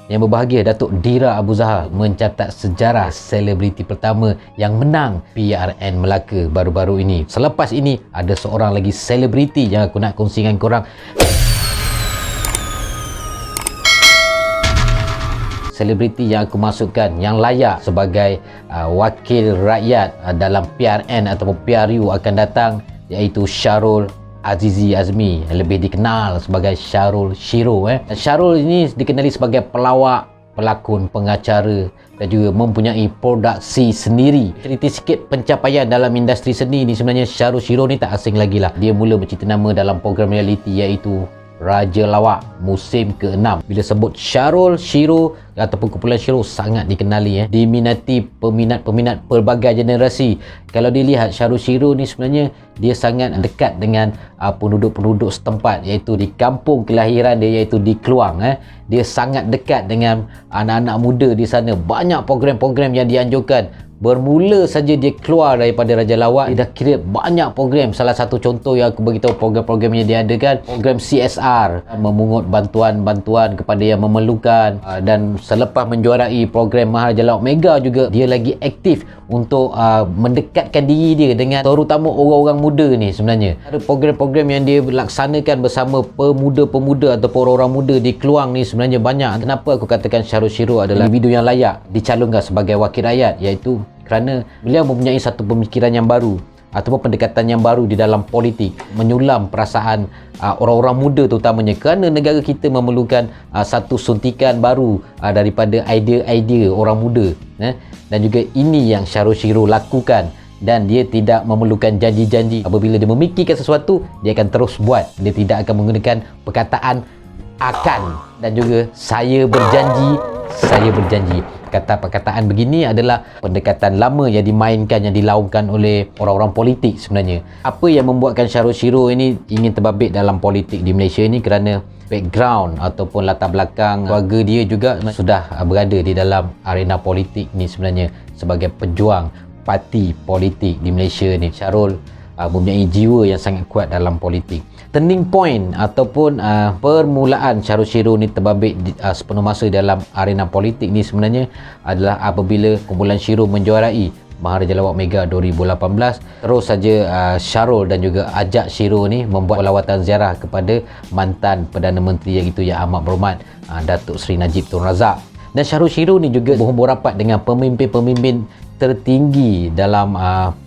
Yang berbahagia, Datuk Dira Abu Zahar mencatat sejarah selebriti pertama yang menang PRN Melaka baru-baru ini. Selepas ini, ada seorang lagi selebriti yang aku nak kongsi dengan korang. Selebriti yang aku masukkan yang layak sebagai wakil rakyat dalam PRN ataupun PRU akan datang, iaitu Syahrul Azizi Azmi, yang lebih dikenal sebagai Syarul Shiro. Syarul ini dikenali sebagai pelawak, pelakon, pengacara dan juga mempunyai produksi sendiri. Cerita sikit pencapaian dalam industri seni ni, sebenarnya Syarul Shiro ni tak asing lagi lah. Dia mula mencipta nama dalam program reality iaitu Raja Lawak musim ke-6. Bila sebut Syarul Shiro ataupun kumpulan Shiro, sangat dikenali, diminati peminat-peminat pelbagai generasi. Kalau dilihat Syarul Shiro ni sebenarnya dia sangat dekat dengan penduduk-penduduk setempat, iaitu di kampung kelahiran dia iaitu di Keluang. Dia sangat dekat dengan anak-anak muda di sana. Banyak program-program yang dianjurkan. Bermula saja dia keluar daripada Raja Lawak, dia dah kira banyak program. Salah satu contoh yang aku beritahu program-program yang dia adakan, program CSR, memungut bantuan-bantuan kepada yang memerlukan. Dan selepas menjuarai program Maharaja Lawak Mega juga, dia lagi aktif untuk mendekatkan diri dia dengan terutama orang-orang muda ni. Sebenarnya ada program-program yang dia laksanakan bersama pemuda-pemuda ataupun orang-orang muda di Keluang ni sebenarnya banyak. Kenapa aku katakan Syarul Shiro adalah individu yang layak dicalonkan sebagai wakil rakyat, iaitu kerana beliau mempunyai satu pemikiran yang baru ataupun pendekatan yang baru di dalam politik, menyulam perasaan orang-orang muda terutamanya, kerana negara kita memerlukan satu suntikan baru daripada idea-idea orang muda. Dan juga ini yang Syarul Shiro lakukan, dan dia tidak memerlukan janji-janji. Apabila dia memikirkan sesuatu, dia akan terus buat. Dia tidak akan menggunakan perkataan akan dan juga saya berjanji. Kata perkataan begini adalah pendekatan lama yang dimainkan, yang dilaungkan oleh orang-orang politik sebenarnya. Apa yang membuatkan Syarul Shiro ini ingin terbabit dalam politik di Malaysia ini, kerana background ataupun latar belakang keluarga dia juga sudah berada di dalam arena politik ni sebenarnya, sebagai pejuang parti politik di Malaysia ni. Syarul mempunyai jiwa yang sangat kuat dalam politik. Turning point ataupun permulaan Syarul Shiro ni terbabit sepenuh masa dalam arena politik ni sebenarnya adalah apabila kumpulan Shiro menjuarai Maharaja Lawak Mega 2018. Terus saja Syarul dan juga ajak Shiro ni membuat lawatan ziarah kepada mantan Perdana Menteri iaitu Yang Amat Berhormat Datuk Seri Najib Tun Razak. Dan Syarul Shiro ni juga berhubung rapat dengan pemimpin-pemimpin tertinggi dalam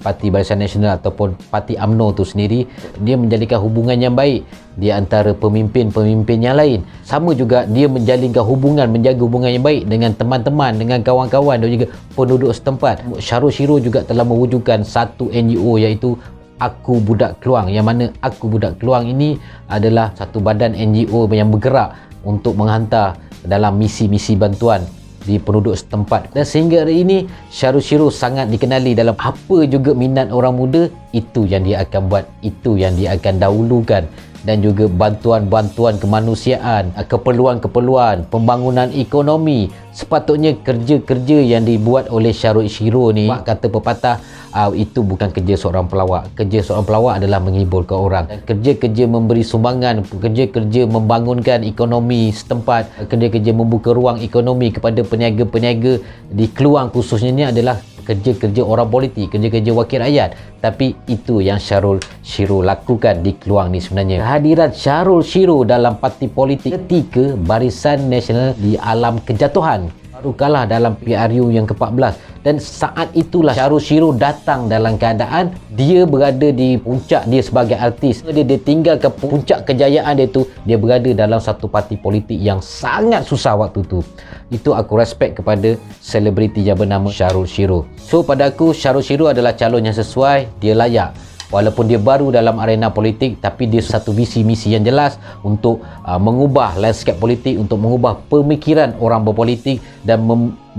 Parti Barisan Nasional ataupun Parti UMNO tu sendiri. Dia menjalinkan hubungan yang baik di antara pemimpin-pemimpin yang lain. Sama juga dia menjaga hubungan yang baik dengan teman-teman, dengan kawan-kawan dan juga penduduk setempat. Syarul Shiro juga telah mewujudkan satu NGO iaitu Aku Budak Keluang, yang mana Aku Budak Keluang ini adalah satu badan NGO yang bergerak untuk menghantar dalam misi-misi bantuan di penduduk setempat. Dan sehingga hari ini Syarul Shiro sangat dikenali dalam apa juga minat orang muda, itu yang dia akan buat, itu yang dia akan dahulukan. Dan juga bantuan-bantuan kemanusiaan, keperluan-keperluan, pembangunan ekonomi. Sepatutnya kerja-kerja yang dibuat oleh Syarul Shiro ni, kata pepatah, itu bukan kerja seorang pelawak. Kerja seorang pelawak adalah menghiburkan orang. Kerja-kerja memberi sumbangan, kerja-kerja membangunkan ekonomi setempat, kerja-kerja membuka ruang ekonomi kepada peniaga-peniaga di Keluang khususnya ni adalah kerja-kerja orang politik, kerja-kerja wakil rakyat. Tapi itu yang Syarul Shiro lakukan di Keluang ni sebenarnya. Kehadiran Syarul Shiro dalam parti politik ketika Barisan Nasional di alam kejatuhan, baru kalah dalam PRU yang ke-14. Dan saat itulah Syarul Shiro datang dalam keadaan dia berada di puncak dia sebagai artis. Dia tinggalkan puncak kejayaan dia tu, dia berada dalam satu parti politik yang sangat susah waktu tu. Itu aku respect kepada selebriti yang bernama Syarul Shiro. So pada aku, Syarul Shiro adalah calon yang sesuai, dia layak. Walaupun dia baru dalam arena politik, tapi dia satu visi-misi yang jelas untuk mengubah landscape politik, untuk mengubah pemikiran orang berpolitik dan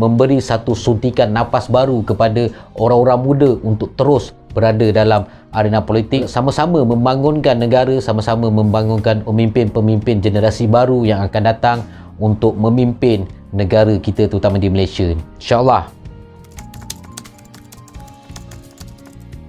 memberi satu suntikan nafas baru kepada orang-orang muda untuk terus berada dalam arena politik, sama-sama membangunkan negara, sama-sama membangunkan pemimpin-pemimpin generasi baru yang akan datang untuk memimpin negara kita terutama di Malaysia. InsyaAllah